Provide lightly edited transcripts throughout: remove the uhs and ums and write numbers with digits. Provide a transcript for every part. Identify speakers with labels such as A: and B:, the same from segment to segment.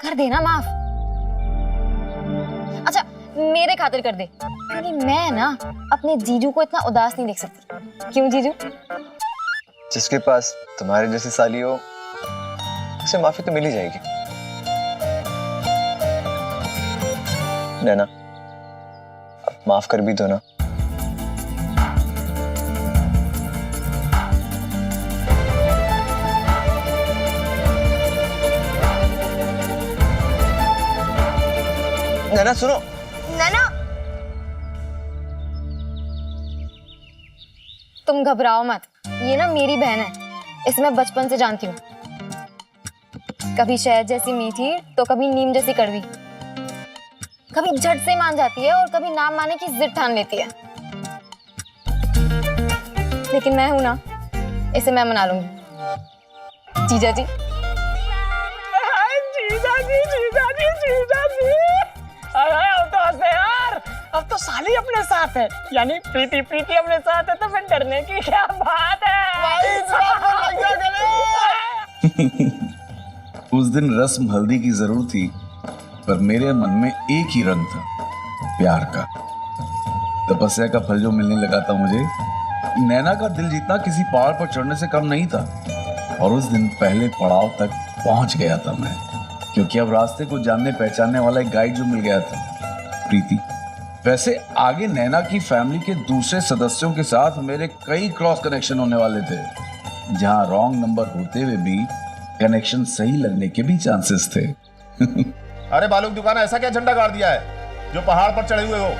A: कर देना माफ। अच्छा मेरे खातिर कर दे, क्योंकि मैं ना अपने जीजू को इतना उदास नहीं देख सकती। क्यों जीजू?
B: जिसके पास तुम्हारे जैसी साली हो उसे माफी तो मिल ही जाएगी। नैना अब माफ कर भी दो ना। नैना सुनो।
A: नैना तुम घबराओ मत, ये ना मेरी बहन है, इसे मैं बचपन से जानती हूँ। कभी शहद जैसी मीठी तो कभी नीम जैसी कड़वी, कभी झट से मान जाती है और कभी नाम माने की जिद ठान लेती है। लेकिन मैं हूं ना, इसे मैं मना लूंगी। जीजा जी
C: अब तो हंसे यार, अब तो साली अपने साथ है, यानी प्रीति अपने साथ है, तो फिर डरने की क्या बात है।
D: उस दिन रस्म हल्दी की जरूर थी, पर मेरे मन में एक ही रंग था, प्यार का। तपस्या का फल जो मिलने लगा था मुझे, नैना का दिल जीतना किसी पहाड़ पर चढ़ने से कम नहीं था। और उस दिन पहले पड़ाव तक पहुंच गया था मैं, क्योंकि अब रास्ते को जानने पहचानने वाला एक गाइड जो मिल गया था, प्रीति। वैसे आगे नैना की फैमिली के दूसरे सदस्यों के साथ मेरे कई क्रॉस कनेक्शन होने वाले थे, जहां रॉन्ग नंबर होते हुए भी कनेक्शन सही लगने के भी चांसेस थे।
E: अरे बालू की दुकान, ऐसा क्या झंडा गाड़ दिया है जो पहाड़ पर चढ़े हुए हो?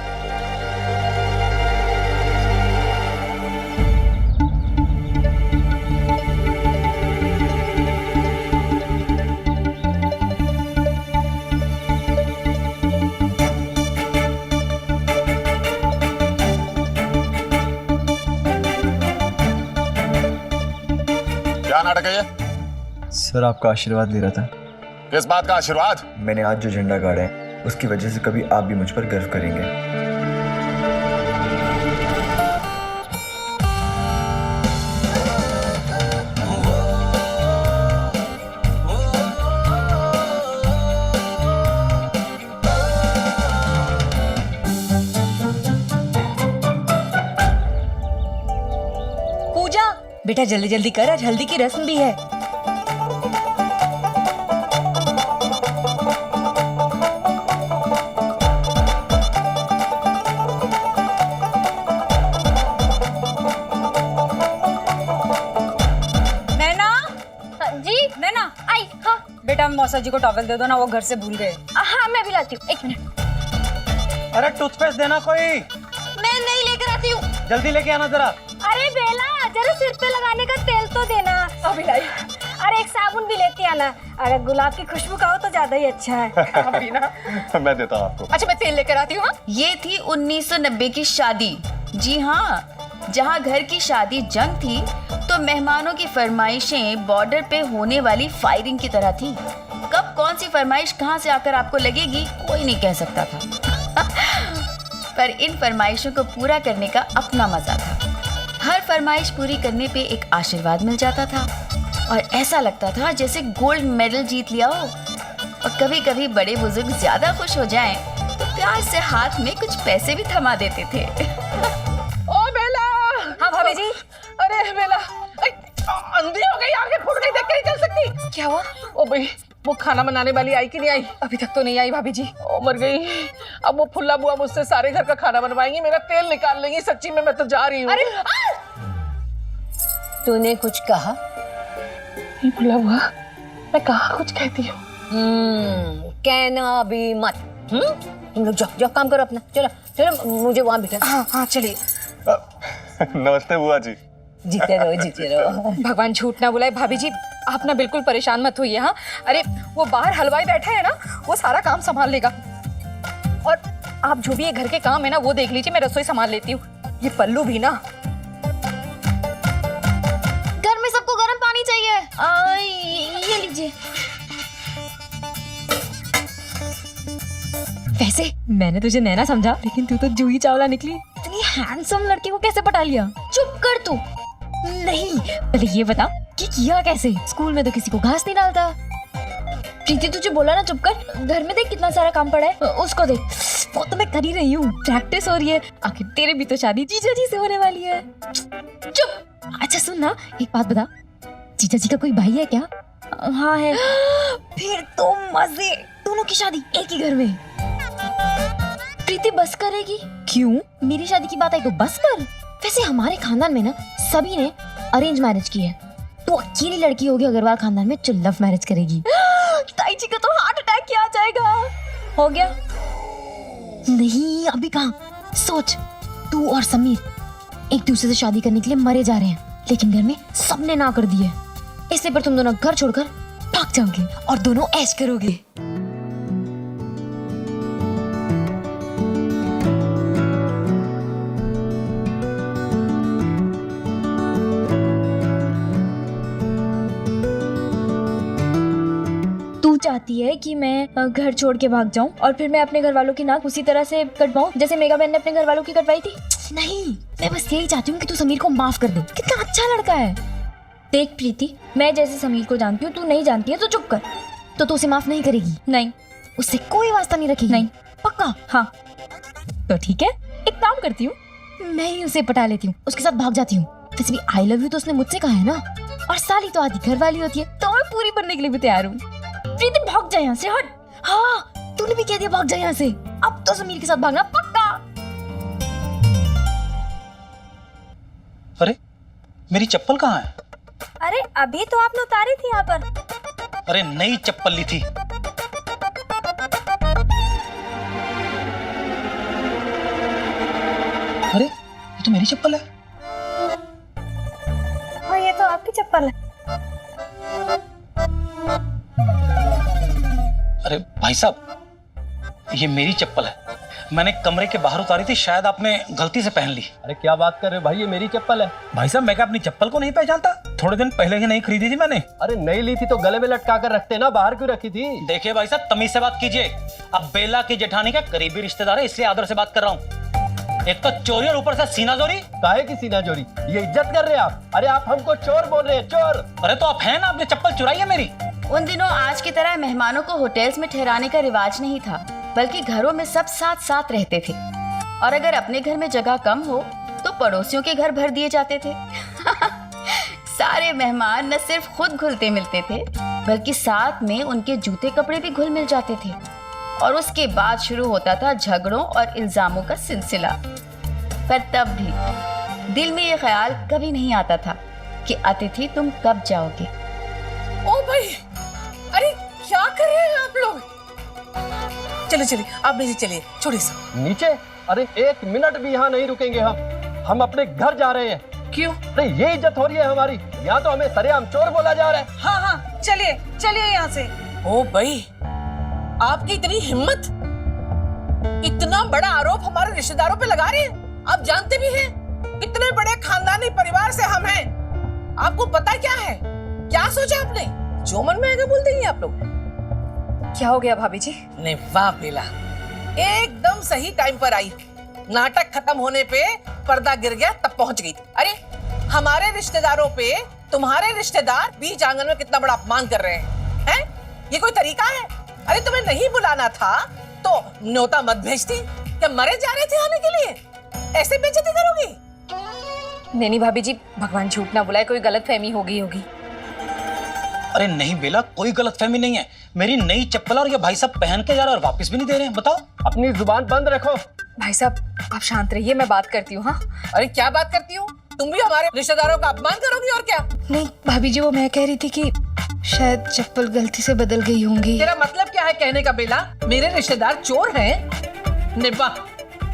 E: क्या नाटक है ये?
B: सर आपका आशीर्वाद ले रहा था।
E: किस बात का आशीर्वाद?
B: मैंने आज जो झंडा गाड़ा है उसकी वजह से कभी आप भी मुझ पर गर्व करेंगे।
F: पूजा बेटा जल्दी जल्दी कर, आज हल्दी की रस्म भी है। बेटा मौसा जी को टॉवल दे दो ना, वो घर से भूल गए।
A: हाँ मैं भी लाती हूँ, एक मिनट।
C: अरे टूथपेस्ट देना कोई।
A: मैं नहीं लेकर आती हूँ।
C: जल्दी लेके आना जरा।
A: अरे बेला जरा सिर पे लगाने का तेल तो देना। अभी लाई। अरे एक साबुन भी लेके आना, अगर गुलाब की खुशबू का हो तो ज्यादा ही अच्छा है।
E: अभी ना मैं देता हूँ आपको।
A: अच्छा मैं तेल लेकर आती हूँ।
F: ये थी 1990 की शादी। जी हाँ, जहाँ घर की शादी जंग थी तो मेहमानों की फरमाइशें बॉर्डर पे होने वाली फायरिंग की तरह थी। कब कौन सी फरमाइश कहाँ से आकर आपको लगेगी कोई नहीं कह सकता था। पर इन फरमाइशों को पूरा करने का अपना मजा था। हर फरमाइश पूरी करने पे एक आशीर्वाद मिल जाता था और ऐसा लगता था जैसे गोल्ड मेडल जीत लिया हो। और कभी कभी बड़े बुजुर्ग ज्यादा खुश हो जाएं तो प्यार से हाथ में कुछ पैसे भी थमा देते थे।
C: ओ बेला।
A: हाँ भाभी जी।
C: अरे बेला, अंधी हो गई, आगे फूट गई, देख के नहीं चल सकती।
A: क्या हुआ?
C: ओ भाई, वो खाना बनाने वाली आई कि नहीं आई?
A: अभी तक तो नहीं आई भाभी जी।
C: ओ मर गई। अब वो फुल्ला बुआ मुझसे सारे घर का खाना बनवाएंगी, मेरा तेल निकाल लेंगी। सच्ची में मैं तो जा रही हूँ।
A: अरे तूने कुछ कहा?
C: नहीं फुल्ला बुआ, मैं कहाँ कुछ कहती हूँ।
A: कहना भी मत। तुम लोग जाओ जाओ, काम करो अपना। चलो चलो, मुझे वहाँ बिठा। हाँ हाँ चलिए।
E: नमस्ते बुआ जी।
A: जीते रहो जीते रहो। भगवान झूठ ना बुलाए भाभी जी, आप ना बिल्कुल परेशान मत होइए। हाँ अरे वो बाहर हलवाई बैठा है ना, वो सारा काम संभाल लेगा। और आप जो भी ये घर के काम है ना वो देख लीजिए, मैं रसोई संभाल लेती हूँ। ये पल्लू भी ना, घर में सबको गर्म पानी चाहिए। ये लीजिए। वैसे मैंने तुझे नैना समझा, लेकिन तू तो जूही चावला निकली। इतनी हैंडसम लड़की को कैसे पटा लिया? चुप कर तू। नहीं पहले ये बता कि किया कैसे? स्कूल में तो किसी को घास नहीं डालता।
G: प्रीति तुझे बोला ना चुप कर। घर में देख कितना सारा काम पड़ा है, उसको देख। वो तो मैं कर ही रही हूँ, प्रैक्टिस हो रही है। आखिर तेरे भी तो शादी जीजा जी से होने वाली है। चुप। अच्छा सुन ना, एक बात बता, जीजा जी का कोई भाई है क्या? हाँ है। फिर तो मजे, दोनों की शादी एक ही घर में। प्रीति बस करेगी? क्यों? मेरी शादी की बात आई तो बस कर। वैसे हमारे खानदान में ना सभी ने अरेंज मैरिज की है, तो अकेली लड़की होगी अग्रवाल खानदान में जो लव मैरिज करेगी। ताई जी का तो हार्ट अटैक किया आ जाएगा। हो गया? नहीं अभी कहाँ। सोच, तू और समीर एक दूसरे से शादी करने के लिए मरे जा रहे हैं, लेकिन घर में सबने ना कर दी है। इसलिए पर तुम दोनों घर छोड़कर भाग जाओगे और दोनों ऐश करोगे। चाहती है कि मैं घर छोड़ के भाग जाऊं और फिर मैं अपने घर वालों की नाक उसी तरह से कटवाऊं जैसे मेगा बहन ने अपने घर वालों की कटवाई थी। नहीं, मैं बस यही चाहती हूँ कि तू समीर को माफ कर दे। कितना अच्छा लड़का है। देख प्रीति, मैं जैसे समीर को जानती हूँ, तू नहीं जानती है तो चुप कर। तो उसे माफ नहीं करेगी? नहीं। उससे कोई वास्ता नहीं रखेगी? नहीं। पक्का? हाँ। तो ठीक है, एक काम करती हूँ, मैं ही उसे पटा लेती हूँ, उसके साथ भाग जाती हूँ। वैसे भी आई लव यू तो उसने मुझसे कहा है ना, और साली तो आधी घर वाली होती है, तो मैं पूरी बनने के लिए भी तैयार हूँ। प्रीति भाग जा यहाँ से, हट। हाँ, तूने भी कह दिया भाग जा यहाँ से। अब तो समीर के साथ भागना पक्का।
H: अरे मेरी चप्पल कहाँ है?
G: अरे अभी तो आपने उतारी थी यहाँ पर।
H: अरे नई चप्पल ली थी। अरे ये तो मेरी चप्पल है।
G: हाँ ये तो आपकी चप्पल है।
H: अरे भाई साहब, ये मेरी चप्पल है। मैंने कमरे के बाहर उतारी थी, शायद आपने गलती से पहन ली।
C: अरे क्या बात कर रहे हो भाई, ये मेरी चप्पल है।
H: भाई साहब, मैं क्या अपनी चप्पल को नहीं पहचानता? थोड़े दिन पहले ही नहीं खरीदी थी मैंने।
C: अरे नहीं ली थी तो गले में लटका कर रखते ना, बाहर क्यों रखी थी?
H: देखिए भाई साहब, तमीज से बात कीजिए। अब बेला की जेठानी का करीबी रिश्तेदार है, इसलिए आदर से बात कर रहा हूँ। एक तो चोरी और ऊपर से सीना जोरी।
C: काहे की सीना जोरी? ये इज्जत कर रहे हैं आप? अरे आप हमको चोर बोल रहे हैं, चोर।
H: अरे तो आप हैं ना, आपने चप्पल चुराई है मेरी।
F: उन दिनों आज की तरह मेहमानों को होटल्स में ठहराने का रिवाज नहीं था, बल्कि घरों में सब साथ साथ रहते थे। और अगर अपने घर में जगह कम हो तो पड़ोसियों के घर भर दिए जाते थे। सारे मेहमान न सिर्फ खुद घुलते मिलते थे, बल्कि साथ में उनके जूते कपड़े भी घुल मिल जाते थे। और उसके बाद शुरू होता था झगड़ों और इल्जामों का सिलसिला। पर तब भी दिल में ये ख्याल कभी नहीं आता था कि अतिथि तुम कब जाओगे।
I: ओ भाई, अरे क्या कर रहे हैं आप लोग? चलिए चलिए, आप नीचे चलिए, छोड़िए सब।
C: नीचे? अरे एक मिनट भी यहाँ नहीं रुकेंगे हम अपने घर जा रहे हैं।
I: क्यों?
C: अरे ये इज्जत हो रही है हमारी, यहाँ तो हमें सरेआम चोर बोला जा रहा है।
I: हाँ हाँ, चलिए चलिए यहाँ से। ओ भाई, आपकी इतनी हिम्मत, इतना बड़ा आरोप हमारे रिश्तेदारों पे लगा रहे हैं। आप जानते भी हैं कितने बड़े खानदानी परिवार से हम हैं। आपको पता क्या है? क्या सोचा आपने? जो मन में आएगा बोल देंगे आप लोग।
A: क्या हो गया भाभी जी?
I: नहीं वाह बेला, एकदम सही टाइम पर आई। नाटक खत्म होने पे पर्दा गिर गया तब पहुंच गई। अरे हमारे रिश्तेदारों पे तुम्हारे रिश्तेदार बीच आंगन में कितना बड़ा अपमान कर रहे हैं। ये कोई तरीका है? अरे तुम्हें नहीं बुलाना था तो न्योता मत भेजती। क्या मरे जा रहे थे आने के लिए? ऐसे बेइज्जती करोगी?
A: नहीं भाभी जी, भगवान झूठ ना बुलाए, कोई गलतफहमी हो गई होगी।
H: अरे नहीं बेला, कोई गलतफहमी नहीं है। मेरी नई चप्पल और ये भाई साहब पहन के जा रहे हैं और वापस भी नहीं दे रहे हैं। बताओ।
C: अपनी जुबान बंद रखो।
A: भाई साहब आप शांत रहिए, मैं बात करती हूँ। हाँ
I: अरे क्या बात करती हूँ? तुम भी हमारे रिश्तेदारों का अपमान करोगी और क्या?
A: नहीं भाभी जी, वो मैं कह रही थी कि शायद चप्पल गलती से बदल गई होंगी।
I: तेरा मतलब क्या है कहने का बेला? मेरे रिश्तेदार चोर हैं? निब्बा,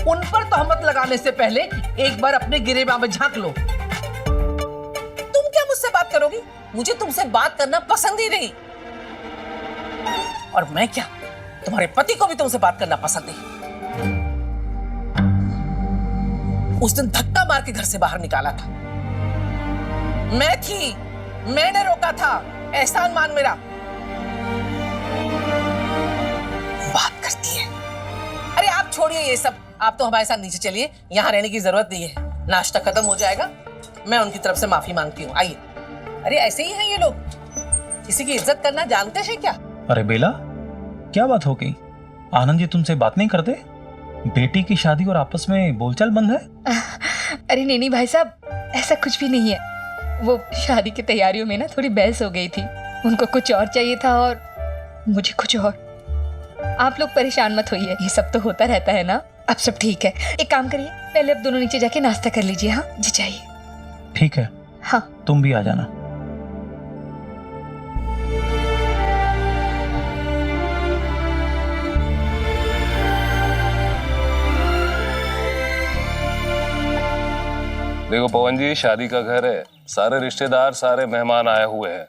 I: उन पर तहमत लगाने से पहले एक बार अपने गिरेबान में झांक लो। तुम क्या मुझसे बात करोगी? मुझे तुमसे बात करना पसंद ही नहीं। और मैं क्या, तुम्हारे पति को भी तुमसे बात करना पसंद नहीं। उस दिन धक्का मार के घर से बाहर निकाला था, मैं थी, मैंने रोका था। एहसान मान मेरा। बात करती है। अरे आप छोड़िए ये सब, आप तो हमारे साथ नीचे चलिए, यहाँ रहने की जरूरत नहीं है। नाश्ता खत्म हो जाएगा, मैं उनकी तरफ से माफी मांगती हूँ। आइए। अरे ऐसे ही हैं ये लोग, किसी की इज्जत करना जानते हैं क्या?
H: अरे बेला, क्या बात हो गई? आनंद जी तुमसे बात नहीं करते? बेटी की शादी और आपस में बोलचाल बंद है?
A: अरे नहीं भाई साहब, ऐसा कुछ भी नहीं है। वो शादी की तैयारियों में ना थोड़ी बहस हो गई थी। उनको कुछ और चाहिए था और मुझे कुछ और। आप लोग परेशान मत होइए, ये सब तो होता रहता है ना। अब सब ठीक है। एक काम करिए, पहले अब दोनों नीचे जाके नाश्ता कर लीजिए। हाँ जी चाहिए।
H: ठीक है,
A: हाँ
H: तुम भी आ जाना।
J: देखो पवन जी, शादी का घर है, सारे रिश्तेदार सारे मेहमान आए हुए हैं,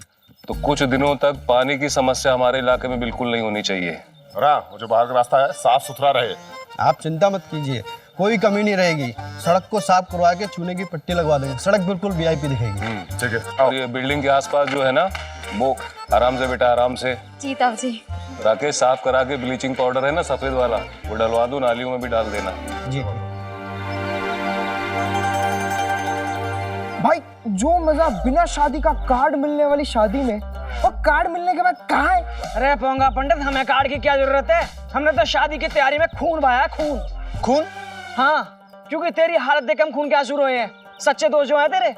J: तो कुछ दिनों तक पानी की समस्या हमारे इलाके में बिल्कुल नहीं होनी चाहिए।
E: वो जो बाहर का रास्ता है साफ सुथरा रहे।
K: आप चिंता मत कीजिए, कोई कमी नहीं रहेगी। सड़क को साफ करवा के चूने की पट्टी लगवा देंगे, सड़क बिल्कुल वीआईपी दिखेगी।
E: ठीक है।
J: और ये बिल्डिंग के आसपास जो है ना, वो आराम से बेटा, आराम से।
G: जी ताऊ जी।
J: राकेश, साफ करा के ब्लीचिंग पाउडर है ना सफेद वाला, वो डलवा दो, नालियों में भी डाल देना।
K: जी
C: भाई, जो मजा बिना शादी का कार्ड मिलने वाली शादी में, और कार्ड मिलने के बाद कहाँ है? अरे पोंगा पंडित, हमें कार्ड की क्या जरूरत है? हमने तो शादी की तैयारी में खून बहाया, खून।
K: खून?
C: हाँ, क्योंकि तेरी हालत देख हम खून के आंसू रोए हैं। सच्चे दोस्त जो है तेरे।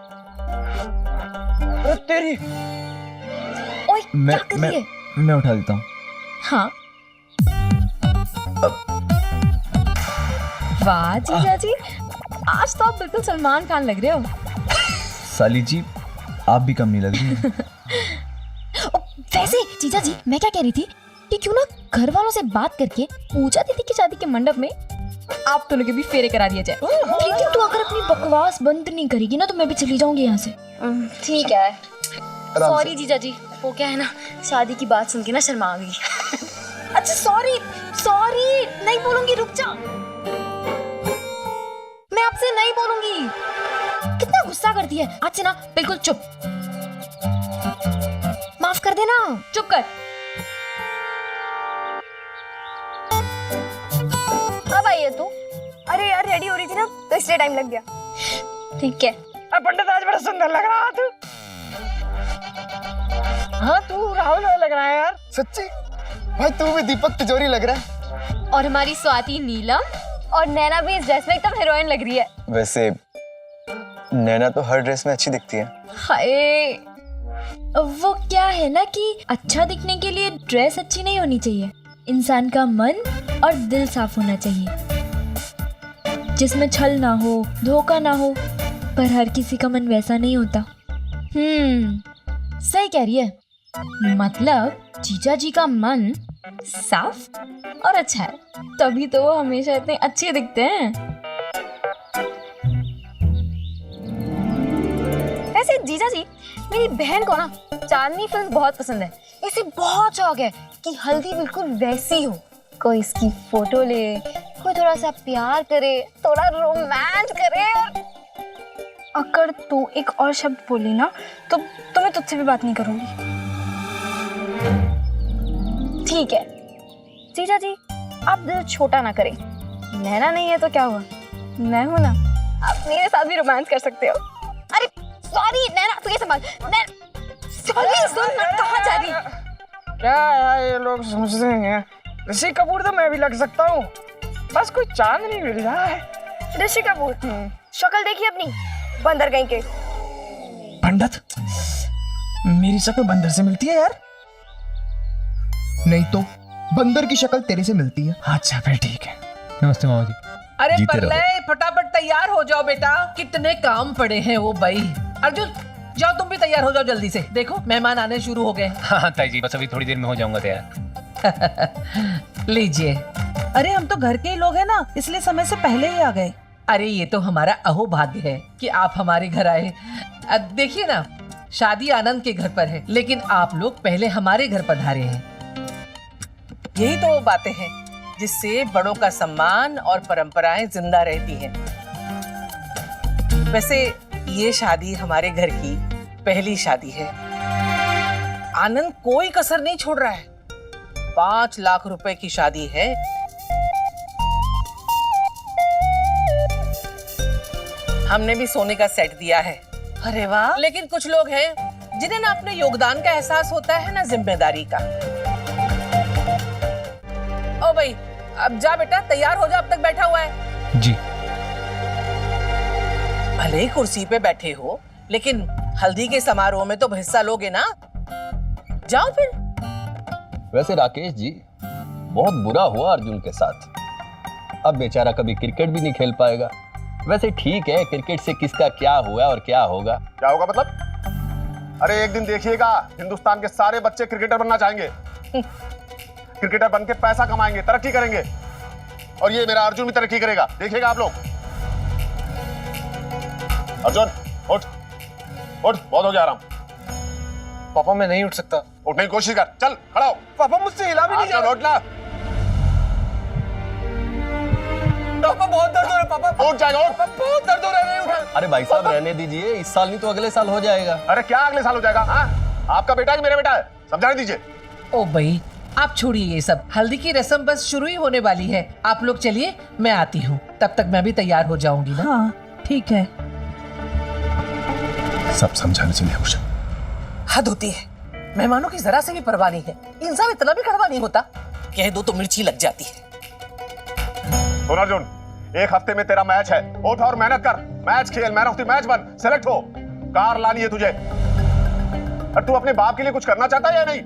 C: अरे तेरी।
G: ओए क्या कर रही है?
B: मैं उठा देता हूँ।
G: हाँ। वाह जीजा जी, आज तो आप बिल्कुल सलमान खान लग रहे हो।
B: साली जी, आप भी कम नहीं लग रही हैं।
G: वैसे जीजा जी, मैं क्या कह रही थी कि क्यों ना घर वालों से बात करके पूजा दीदी की शादी के मंडप में आप दोनों के भी फेरे करा दिया जाए। लेकिन तू अगर अपनी बकवास बंद नहीं करेगी ना तो मैं भी चली जाऊंगी यहाँ से। ठीक है। सॉरी जीजा जी, वो क्या है ना, शादी की बात सुन के ना शर्मा आ गई। अच्छा सॉरी सॉरी, नहीं बोलूंगी, रुक जा। मैं आपसे नहीं बोलूंगी। कितना गुस्सा करती है, आज से ना बिल्कुल चुप। माफ कर देना, चुप कर।
L: अब आई है तू? अरे यार, रेडी हो रही थी ना तो इसलिए टाइम लग गया।
G: ठीक है।
C: पंडित, आज बड़ा सुंदर लग रहा है तू। हाँ, तू राहुल लग रहा है यार।
K: सच्ची? भाई तू भी दीपक तिजोरी लग रहा है।
G: और हमारी स्वाति नीलम
L: और नैना भी इस ड्रेस में एकदम हीरोइन लग रही है।
B: वैसे नैना तो हर ड्रेस में अच्छी दिखती है।
G: हाय, वो क्या है ना कि अच्छा दिखने के लिए ड्रेस अच्छी नहीं होनी चाहिए, इंसान का मन और दिल साफ होना चाहिए, जिसमें छल ना हो, धोखा ना हो। पर हर किसी का मन वैसा नहीं होता। सही कह रही है। मतलब जीजा जी का मन साफ और अच्छा है, तभी तो वो हमेशा इतने अच्छे दिखते हैं।
L: वैसे जीजा जी, मेरी बहन को ना चांदनी फिल्म बहुत पसंद है। इसे बहुत शौक है कि हल्दी बिल्कुल वैसी हो, कोई इसकी फोटो ले, कोई थोड़ा सा प्यार करे, थोड़ा रोमांस करे। अगर तू एक और शब्द बोली ना तो मैं तुझसे भी बात नहीं करूंगी। ठीक है जीजा जी, आप दिल छोटा ना करें। नैना नहीं है तो क्या हुआ, मैं हूं ना, आप मेरे साथ भी रोमांस कर सकते हो। अरे सॉरी नैना, तू ये संभाल। सॉरी, सुन ना, कहाँ जा रही?
C: क्या यार, ये लोग समझते हैं ऋषि कपूर तो मैं भी लग सकता हूँ, बस कोई चांद नहीं मिल रहा है।
L: ऋषि कपूर, शक्ल देखी अपनी, बंदर कहीं के।
C: पंडित, मेरी शक्ल बंदर से मिलती है यार?
K: नहीं तो बंदर की शक्ल तेरे से मिलती है।
C: अच्छा फिर ठीक है।
H: नमस्ते मामा जी।
I: अरे
B: जीते रहो।
I: पल्ले, फटाफट तैयार हो जाओ बेटा, कितने काम पड़े हैं वो भाई। अर्जुन, जाओ तुम भी तैयार हो जाओ जल्दी से, देखो मेहमान आने शुरू हो गए।
H: हाँ ताई जी, बस अभी थोड़ी देर में हो जाऊंगा तैयार।
I: लीजिए।
M: अरे हम तो घर के ही लोग हैं ना, इसलिए समय से पहले ही आ गए।
I: अरे ये तो हमारा अहोभाग्य है कि आप हमारे घर आए। अब देखिए ना, शादी आनंद के घर पर है, लेकिन आप लोग पहले हमारे घर पधारे हैं। यही तो वो बातें हैं जिससे बड़ों का सम्मान और परंपराएं जिंदा रहती हैं। वैसे ये शादी हमारे घर की पहली शादी है। आनंद कोई कसर नहीं छोड़ रहा है। 5 लाख रुपए की शादी है। हमने भी सोने का सेट दिया है।
C: अरे वाह।
I: लेकिन कुछ लोग हैं जिन्हें ना अपने योगदान का एहसास होता है ना जिम्मेदारी का। भाई, अब जा बेटा, तैयार हो जा, अब तक बैठा हुआ है।
C: जी।
I: भले ही कुर्सी पे बैठे हो, लेकिन हल्दी के समारोह में तो हिस्सा लोगे ना। जाओ फिर।
K: वैसे राकेश जी, बहुत बुरा हुआ अर्जुन के साथ। अब बेचारा कभी क्रिकेट भी नहीं खेल पाएगा। वैसे ठीक है, क्रिकेट से किसका क्या हुआ और क्या होगा।
E: क्या होगा मतलब? अरे एक दिन देखिएगा, हिंदुस्तान के सारे बच्चे क्रिकेटर बनना चाहेंगे। क्रिकेटर बनके पैसा कमाएंगे, तरक्की करेंगे, और ये मेरा अर्जुन भी तरक्की करेगा, देखिएगा आप लोग। अर्जुन उठ उठ, बहुत हो गया आराम।
C: पापा मैं नहीं उठ सकता।
E: उठने की कोशिश कर, चल खड़ा हो।
C: पापा मुझसे हिला भी नहीं जा रहा।
E: उठ ना।
C: पापा बहुत दर्द हो रहा है। पापा
E: उठ जाएगा, उठ।
C: बहुत दर्द हो रहा है। उठ।
K: अरे भाई साहब रहने दीजिए, इस साल नहीं तो अगले साल हो जाएगा।
E: अरे क्या अगले साल हो जाएगा? हाँ, आपका बेटा है कि मेरा बेटा है, समझाने दीजिए।
I: ओ भाई, आप छोड़िए ये सब, हल्दी की रस्म बस शुरू ही होने वाली है। आप लोग चलिए, मैं आती हूँ, तब तक मैं भी तैयार हो जाऊंगी ना।
M: हाँ ठीक है।
E: सब समझाने से नहीं कुछ।
I: हद होती है, मेहमानों की जरा से भी परवाह नहीं है। इंसान इतना भी कड़वा नहीं होता, कह दो तो मिर्ची लग जाती है।
E: सुन अर्जुन, एक हफ्ते में तेरा मैच है, उठ और मेहनत कर, मैच खेल, मैन ऑफ द मैच बन, सेलेक्ट हो। कार लानी है तुझे। और तू अपने बाप के लिए कुछ करना चाहता है या नहीं?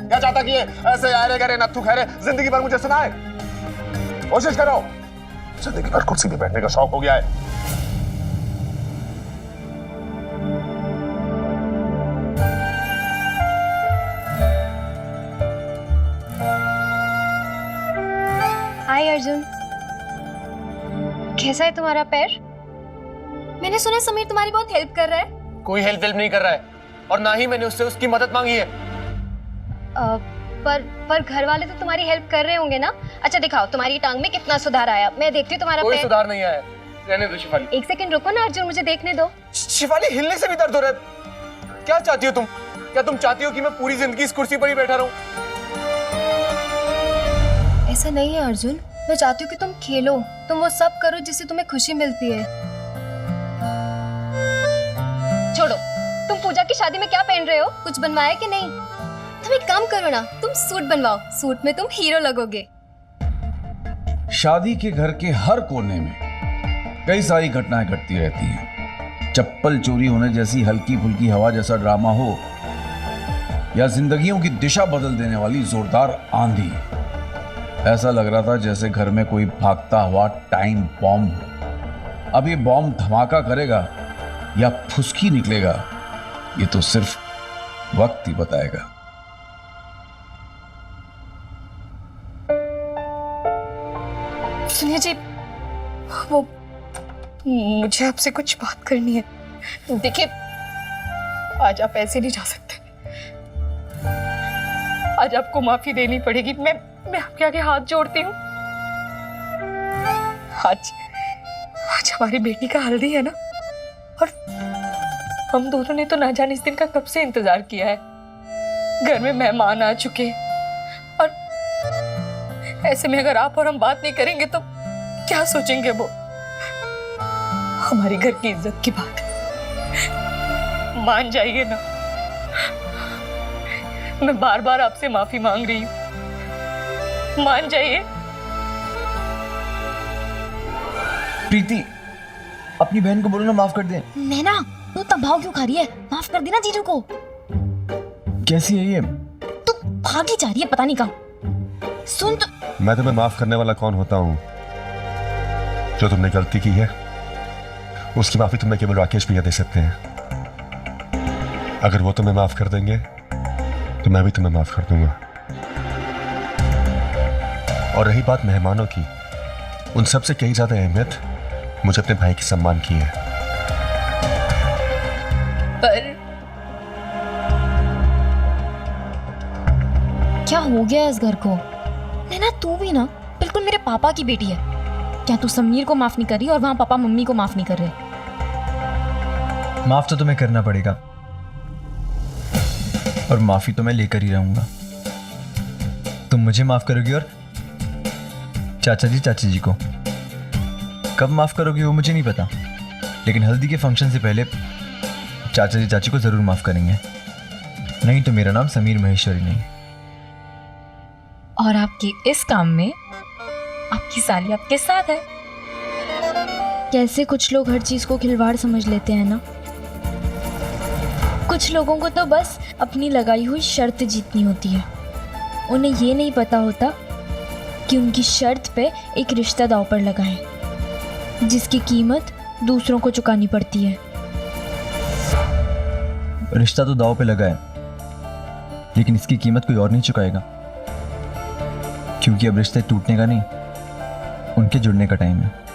E: क्या चाहता कि ये ऐसे आरे गरे नत्थु खैरे जिंदगी भर मुझे सुनाए? कोशिश करो। जिंदगी भर कुर्सी पे बैठने का शौक हो गया है।
L: हाय अर्जुन, कैसा है तुम्हारा पैर? मैंने सुना समीर तुम्हारी बहुत हेल्प कर रहा है।
C: कोई हेल्प नहीं कर रहा है, और ना ही मैंने उससे उसकी मदद मांगी है।
L: पर घर वाले तो तुम्हारी हेल्प कर रहे होंगे ना? अच्छा दिखाओ तुम्हारी टांग में कितना सुधार आया। मैं देखती हूँ तुम्हारा
C: कोई
L: पैर।
C: सुधार नहीं आया। रहने दो शिफाली।
L: एक सेकंड रुको ना अर्जुन, मुझे देखने दो।
C: शिफाली, हिलने से भी दर्द हो रहा है। क्या चाहती हो तुम? क्या तुम चाहती हो कि मैं पूरी जिंदगी इस कुर्सी पर ही बैठा रहूं?
L: ऐसा नहीं है अर्जुन, मैं चाहती हूँ कि तुम खेलो, तुम वो सब करो जिससे तुम्हें खुशी मिलती है। छोड़ो, तुम पूजा की शादी में क्या पहन रहे हो? कुछ बनवाया कि नहीं? तुम एक काम करो ना, तुम सूट बनवाओ, सूट में तुम हीरो लगोगे।
D: शादी के घर के हर कोने में कई सारी घटनाएं घटती रहती हैं। चप्पल चोरी होने जैसी हल्की फुल्की हवा जैसा ड्रामा हो, या जिंदगियों की दिशा बदल देने वाली जोरदार आंधी। ऐसा लग रहा था जैसे घर में कोई भागता हुआ टाइम बॉम्ब हो। अब ये बॉम्ब धमाका करेगा या फुसकी निकलेगा, ये तो सिर्फ वक्त ही बताएगा।
A: सुनिए जी, वो मुझे आपसे कुछ बात करनी है। देखिए, आज आप ऐसे नहीं जा सकते। आज आपको माफी देनी पड़ेगी। मैं आपके आगे हाथ जोड़ती हूँ। आज हमारी बेटी का हल्दी है ना, और हम दोनों ने तो ना जाने इस दिन का कब से इंतजार किया है। घर में मेहमान आ चुके हैं, और ऐसे में अगर आप और हम बात नहीं करेंगे तो क्या सोचेंगे वो? हमारी घर की इज्जत की बात है, मान जाइए ना। मैं बार बार आपसे माफी मांग रही हूँ, मान जाइए।
B: प्रीति, अपनी बहन को बोलो ना माफ कर दे।
G: नैना, तू तब भाव क्यों खा रही है? माफ कर देना जीजू को।
B: कैसी है ये?
G: तू भागी जा रही है पता नहीं कहाँ। सुन तो।
E: मैं तुम्हें माफ करने वाला कौन होता हूँ? जो तुमने गलती की है उसकी माफी तुम्हें केवल राकेश भैया दे सकते हैं। अगर वो तुम्हें माफ कर देंगे तो मैं भी तुम्हें माफ कर दूंगा। और रही बात मेहमानों की, उन सब से कहीं ज्यादा अहमियत मुझे अपने भाई की सम्मान की है।
A: पर
G: क्या हो गया इस घर को? नैना तू भी ना बिल्कुल मेरे पापा की बेटी है। क्या तू समीर को माफ नहीं कर रही और वहां पापा मम्मी को माफ नहीं कर रहे?
B: माफ तो तुम्हें करना पड़ेगा, और माफी तो मैं लेकर ही रहूंगा। तुम मुझे माफ करोगी और चाचा जी चाची जी को कब माफ करोगी वो मुझे नहीं पता, लेकिन हल्दी के फंक्शन से पहले चाचा जी चाची को जरूर माफ करेंगे। नहीं तो मेरा नाम समीर महेश्वरी नहीं।
G: और आपके इस काम में आपकी साली आपके साथ है।
L: कैसे कुछ लोग हर चीज को खिलवाड़ समझ लेते हैं ना। कुछ लोगों को तो बस अपनी लगाई हुई शर्त जीतनी होती है। उन्हें ये नहीं पता होता कि उनकी शर्त पे एक रिश्ता दांव पर लगा है, जिसकी कीमत दूसरों को चुकानी पड़ती है।
B: रिश्ता तो दांव पे लगा है, लेकिन इसकी कीमत कोई और नहीं चुकाएगा, क्योंकि अब रिश्ते टूटने का नहीं, उनके जुड़ने का टाइम है।